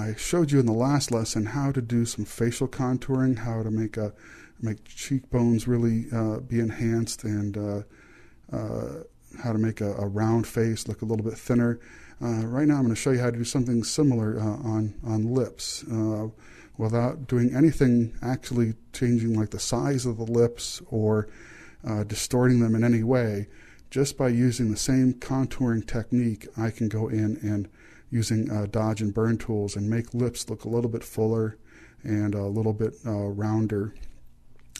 I showed you in the last lesson how to do some facial contouring, how to make cheekbones really be enhanced, and how to make a round face look a little bit thinner. Right now I'm going to show you how to do something similar on lips without doing anything actually changing like the size of the lips or distorting them in any way. Just by using the same contouring technique, I can go in and using dodge and burn tools and make lips look a little bit fuller and a little bit rounder.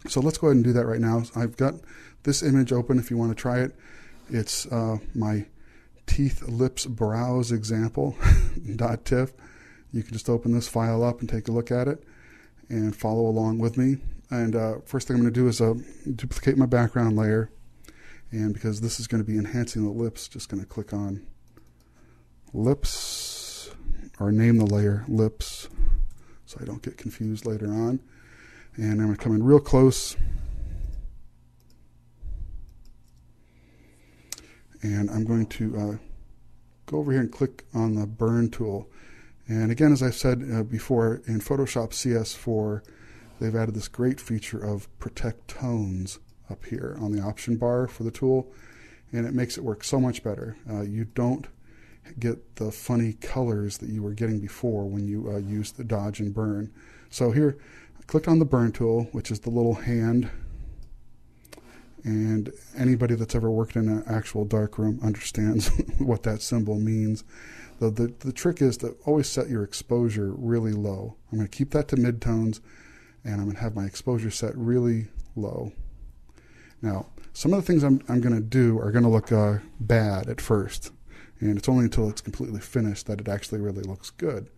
So let's go ahead and do that right now. I've got this image open if you want to try it. It's my teeth, lips, brows example .tiff. You can just open this file up and take a look at it and follow along with me. And first thing I'm going to do is duplicate my background layer. And because this is going to be enhancing the lips, just going to click on lips, or name the layer lips so I don't get confused later on. And I'm going to come in real close. And I'm going to go over here and click on the burn tool. And again, as I've said before, in Photoshop CS4, they've added this great feature of protect tones up here on the option bar for the tool, and it makes it work so much better. You don't get the funny colors that you were getting before when you used the dodge and burn. So here, I clicked on the burn tool, which is the little hand, and anybody that's ever worked in an actual darkroom understands what that symbol means. The trick is to always set your exposure really low. I'm going to keep that to midtones, and I'm going to have my exposure set really low. Now, some of the things I'm going to do are going to look bad at first, and it's only until it's completely finished that it actually really looks good.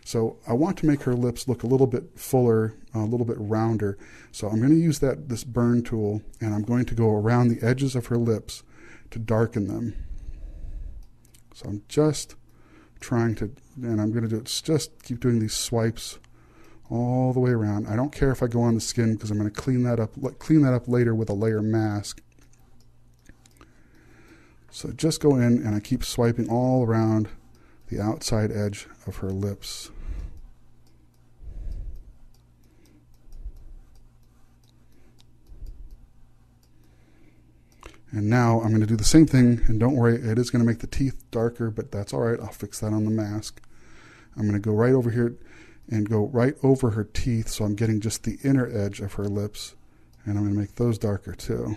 So I want to make her lips look a little bit fuller, a little bit rounder. So I'm going to use this burn tool, and I'm going to go around the edges of her lips to darken them. So I'm just trying to, and I'm going to just keep doing these swipes all the way around. I don't care if I go on the skin because I'm going to clean that up later with a layer mask. So just go in and I keep swiping all around the outside edge of her lips. And now I'm going to do the same thing, and don't worry, it is going to make the teeth darker, but that's all right. I'll fix that on the mask. I'm going to go right over here and go right over her teeth, so I'm getting just the inner edge of her lips, and I'm going to make those darker too.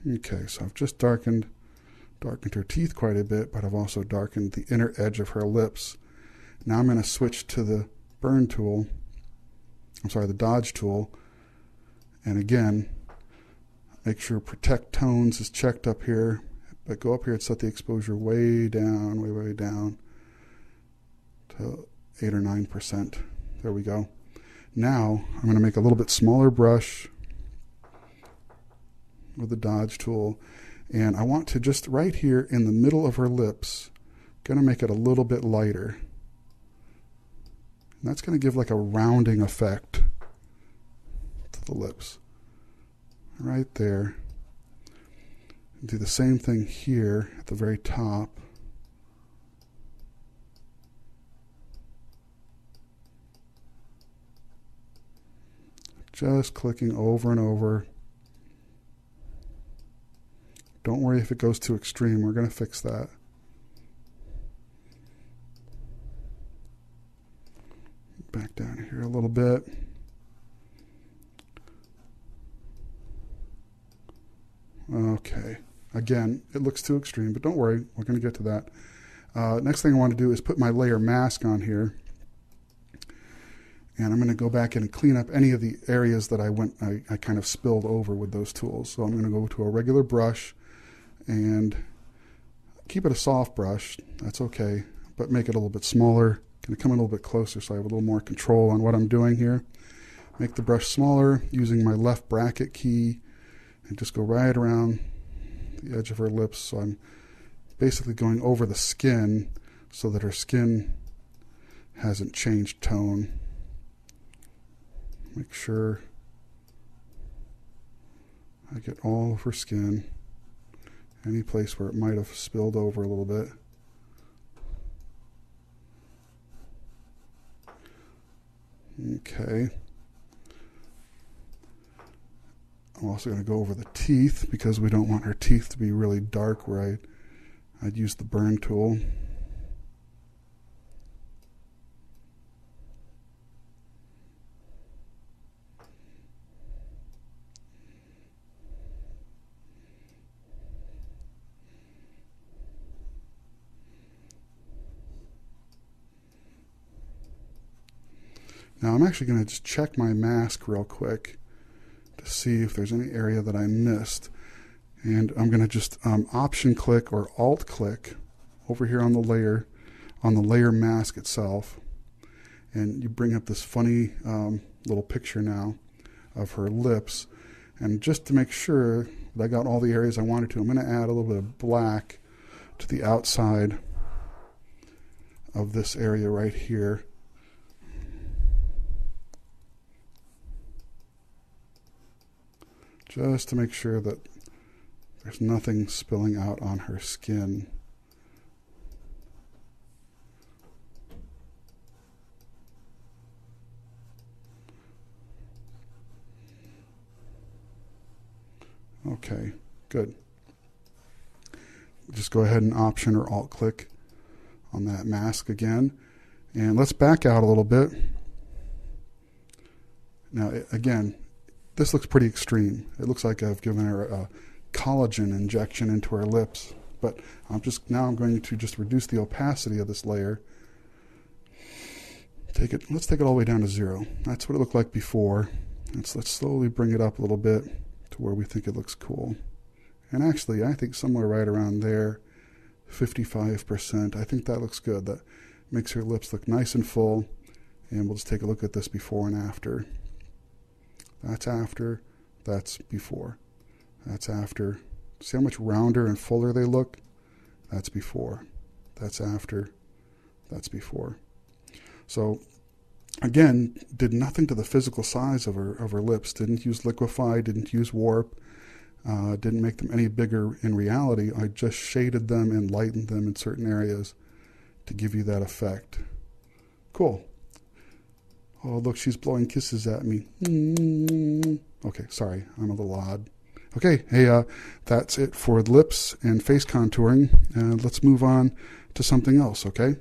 Okay, so I've just darkened her teeth quite a bit, but I've also darkened the inner edge of her lips. Now I'm going to switch to the burn tool, the dodge tool, and again, make sure protect tones is checked up here, but go up here and set the exposure way down, way down to 8 or 9%. There we go. Now I'm going to make a little bit smaller brush with the dodge tool, and I want to just right here in the middle of her lips, going to make it a little bit lighter. And that's going to give like a rounding effect to the lips. Right there. Do the same thing here at the very top. Just clicking over and over. Don't worry if it goes too extreme. We're going to fix that. Back down here a little bit. Okay. Again, it looks too extreme, but don't worry. We're going to get to that. Next thing I want to do is put my layer mask on here. And I'm going to go back in and clean up any of the areas that I kind of spilled over with those tools. So I'm going to go to a regular brush and keep it a soft brush. That's okay, but make it a little bit smaller. Going to come in a little bit closer so I have a little more control on what I'm doing here. Make the brush smaller using my left bracket key and just go right around the edge of her lips. So I'm basically going over the skin so that her skin hasn't changed tone. Make sure I get all of her skin, any place where it might have spilled over a little bit. Okay. I'm also going to go over the teeth because we don't want her teeth to be really dark where I'd use the burn tool. Now I'm actually going to just check my mask real quick to see if there's any area that I missed. And I'm going to just option click or alt click over here on the layer mask itself. And you bring up this funny little picture now of her lips. And just to make sure that I got all the areas I wanted to, I'm going to add a little bit of black to the outside of this area right here. Just to make sure that there's nothing spilling out on her skin. Okay, good. Just go ahead and option or alt click on that mask again. And let's back out a little bit. Now, again, this looks pretty extreme. It looks like I've given her a collagen injection into her lips. But I'm going to just reduce the opacity of this layer. Let's take it all the way down to 0. That's what it looked like before. Let's slowly bring it up a little bit to where we think it looks cool. And actually, I think somewhere right around there, 55%, I think that looks good. That makes her lips look nice and full. And we'll just take a look at this before and after. That's after, that's before. That's after. See how much rounder and fuller they look? That's before. That's after, that's before. So again, did nothing to the physical size of her lips. Didn't use liquify, didn't use warp, didn't make them any bigger in reality. I just shaded them and lightened them in certain areas to give you that effect. Cool. Oh, look, she's blowing kisses at me. Okay, sorry, I'm a little odd. Okay, hey, that's it for lips and face contouring. Let's move on to something else, okay?